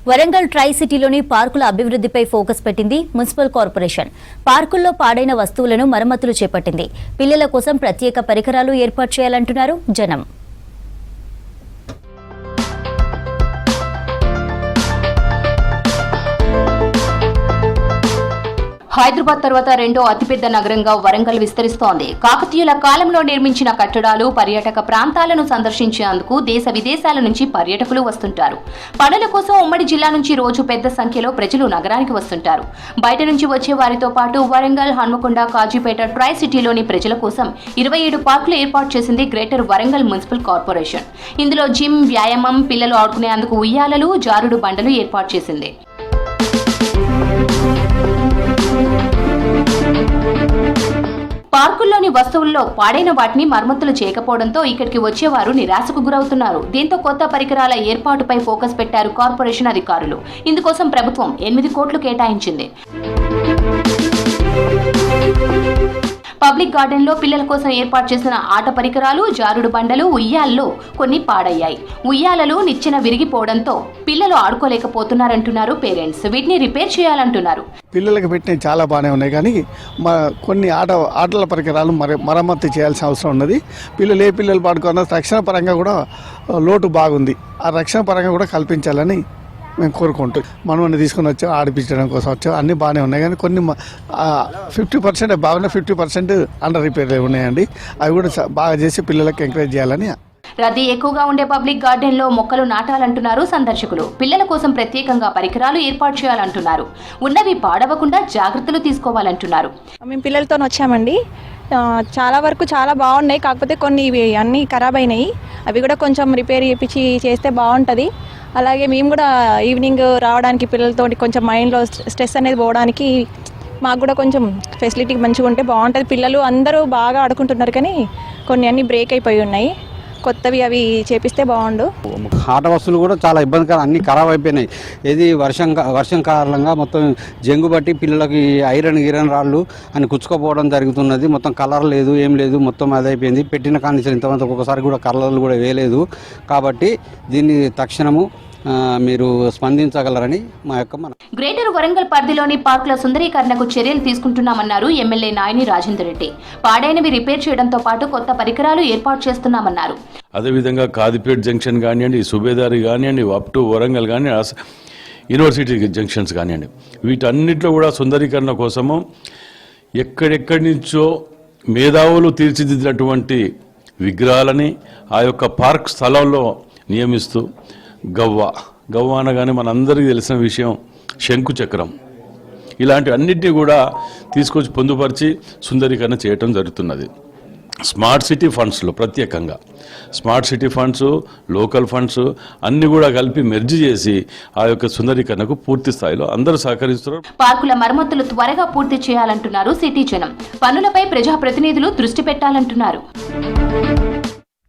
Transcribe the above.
Warangal try సిటీలోని పార్కుల అభివృద్ధిపై focus పెట్టింది మున్సిపల్ కార్పొరేషన్. పార్కుల్లో పాడైన వస్తువులను మరమ్మతులు చేపట్టింది. పిల్లల కోసం ప్రత్యేక పరికరాలు ఏర్పాటు చేయాలంటున్నారు జనం. హైదరాబాద్ తర్వాత రెండో అతిపెద్ద నగరంగా వరంగల్ విస్తరిస్తోంది. కాకతీయుల కాలంలో నిర్మించిన కట్టడాలు, పర్యాటక ప్రాంతాలను సందర్శించేందుకు దేశ విదేశాల నుంచి పర్యాటకులు వస్తుంటారు. పనుల కోసం ఉమ్మడి జిల్లా నుంచి రోజు పెద్ద సంఖ్యలో ప్రజలు నగరానికి వస్తుంటారు. బయట నుంచి వచ్చే వారితో పాటు వరంగల్, హన్మకొండ, కాజీపేట, ట్రై సిటీలోని ప్రజల కోసం 27 పార్కులు ఏర్పాటు చేసింది గ్రేటర్ వరంగల్ మున్సిపల్ కార్పొరేషన్. ఇందులో జిమ్, వ్యాయామం, పిల్లలు ఆడుకునేందుకు ఉయ్యాలలు, జారుడు బండలు ఏర్పాటు చేసింది. పార్కుల్లోని వస్తువుల్లో పాడైన వాటిని మరమ్మతులు చేయకపోవడంతో ఇక్కడికి వచ్చేవారు నిరాశకు గురవుతున్నారు. దీంతో కొత్త పరికరాల ఏర్పాటుపై ఫోకస్ పెట్టారు కార్పొరేషన్ అధికారులు. ఇందుకోసం ప్రభుత్వం 8 కోట్లు కేటాయించింది. పబ్లిక్ గార్డెన్ లో పిల్లల కోసం ఏర్పాటు చేసిన ఆట పరికరాలు, జారుడు బండలు, ఉయ్యాల్లో కొన్ని పాడయ్యాయి. ఉయ్యాలలు నిచ్చెన విరిగిపోవడంతో పిల్లలు ఆడుకోలేకపోతున్నారంటున్నారు పేరెంట్స్. వీటిని రిపేర్ చేయాలంటున్నారు. పిల్లలకు పెట్టిన చాలా బాగానే ఉన్నాయి, కానీ కొన్ని ఆటల పరికరాలు మరమ్మతు చేయాల్సిన అవసరం ఉన్నది. పిల్లలు పాడుకున్న రక్షణ పరంగా కూడా లోటు బాగుంది. ఆ రక్షణ పరంగా కూడా కల్పించాలని మేము కోరుకుంటూ మనల్ని తీసుకుని వచ్చాం, ఆడిపించడం కోసం వచ్చాం. అన్నీ బాగానే ఉన్నాయి, కానీ కొన్ని 50% బాగున్నాయి, 50% అండర్ రిపేర్ ఉన్నాయండి. అవి కూడా బాగా చేసి పిల్లలకు ఎంకరేజ్ చేయాలని. రద్దీ ఎక్కువగా ఉండే పబ్లిక్ గార్డెన్ లో మొక్కలు నాటాలంటున్నారు సందర్శకులు. పిల్లల కోసం ప్రత్యేకంగా పరికరాలు ఏర్పాటు చేయాలంటున్నారు. ఉన్నవి పాడవకుండా జాగ్రత్తలు తీసుకోవాలంటున్నారు. మేము పిల్లలతో వచ్చామండి. చాలా వరకు చాలా బాగున్నాయి, కాకపోతే కొన్ని అన్నీ ఖరాబ్ అయినాయి. అవి కూడా కొంచెం రిపేర్ చేయించి చేస్తే బాగుంటుంది. అలాగే మేము కూడా ఈవినింగ్ రావడానికి పిల్లలతో కొంచెం మైండ్లో స్ట్రెస్ అనేది పోవడానికి మాకు కూడా కొంచెం ఫెసిలిటీ మంచిగా ఉంటే బాగుంటుంది. పిల్లలు అందరూ బాగా ఆడుకుంటున్నారు, కానీ కొన్ని అన్నీ బ్రేక్ అయిపోయి ఉన్నాయి. కొత్తవి అవి చేపిస్తే బాగుండు. ఆట వస్తువులు కూడా చాలా ఇబ్బందికరం, అన్ని ఖరాబ్ అయిపోయినాయి. ఇది వర్షం కారణంగా మొత్తం జంగు బట్టి పిల్లలకి ఐరన్ రాళ్ళు అని కుచ్చుకోపోవడం జరుగుతున్నది. మొత్తం కలర్ లేదు, ఏం లేదు, మొత్తం అది అయిపోయింది. పెట్టిన కానించి ఇంతమంది ఒక్కొక్కసారి కూడా కలర్లు కూడా వేయలేదు. కాబట్టి దీన్ని తక్షణము మీరు స్పందించగలరని మా యొక్క గ్రేటర్ వరంగల్ పరిధిలోని పార్కుల సుందరీకరణకు చర్యలు తీసుకుంటున్నామన్నారు ఎమ్మెల్యే నాయని రాజేందర్ రెడ్డి. పాడైనవి రిపేర్ చేయడంతో పాటు కొత్త పరికరాలు ఏర్పాటు చేస్తున్నామన్నారు. అదేవిధంగా కాదిపేట్ జంక్షన్ కానివ్వండి, సుబేదారి కానివ్వండి, అప్ టు వరంగల్ కానివ్వండి, యూనివర్సిటీ జంక్షన్స్ కానివ్వండి, వీటన్నిటిలో కూడా సుందరీకరణ కోసము ఎక్కడెక్కడి నుంచో మేధావులు తీర్చిదిద్దినటువంటి విగ్రహాలని ఆ యొక్క పార్క్ స్థలంలో నియమిస్తూ గవ్వ అనగానే మనందరికీ తెలిసిన విషయం శంకు చక్రం, ఇలాంటి అన్నిటినీ కూడా తీసుకొచ్చి పొందుపరిచి సుందరీకరణ చేయటం జరుగుతున్నది. స్మార్ట్ సిటీ ఫండ్స్లో ప్రత్యేకంగా smart city funds, local funds అన్ని కూడా కలిపి మెర్జ్ చేసి ఆ యొక్క సుందరీకరణకు పూర్తి స్థాయిలో అందరూ సహకరిస్తున్నారు. పార్కుల మరమ్మతులు త్వరగా పూర్తి చేయాలంటున్నారు సిటీ జనం. పనులపై ప్రజాప్రతినిధులు దృష్టి పెట్టాలంటున్నారు.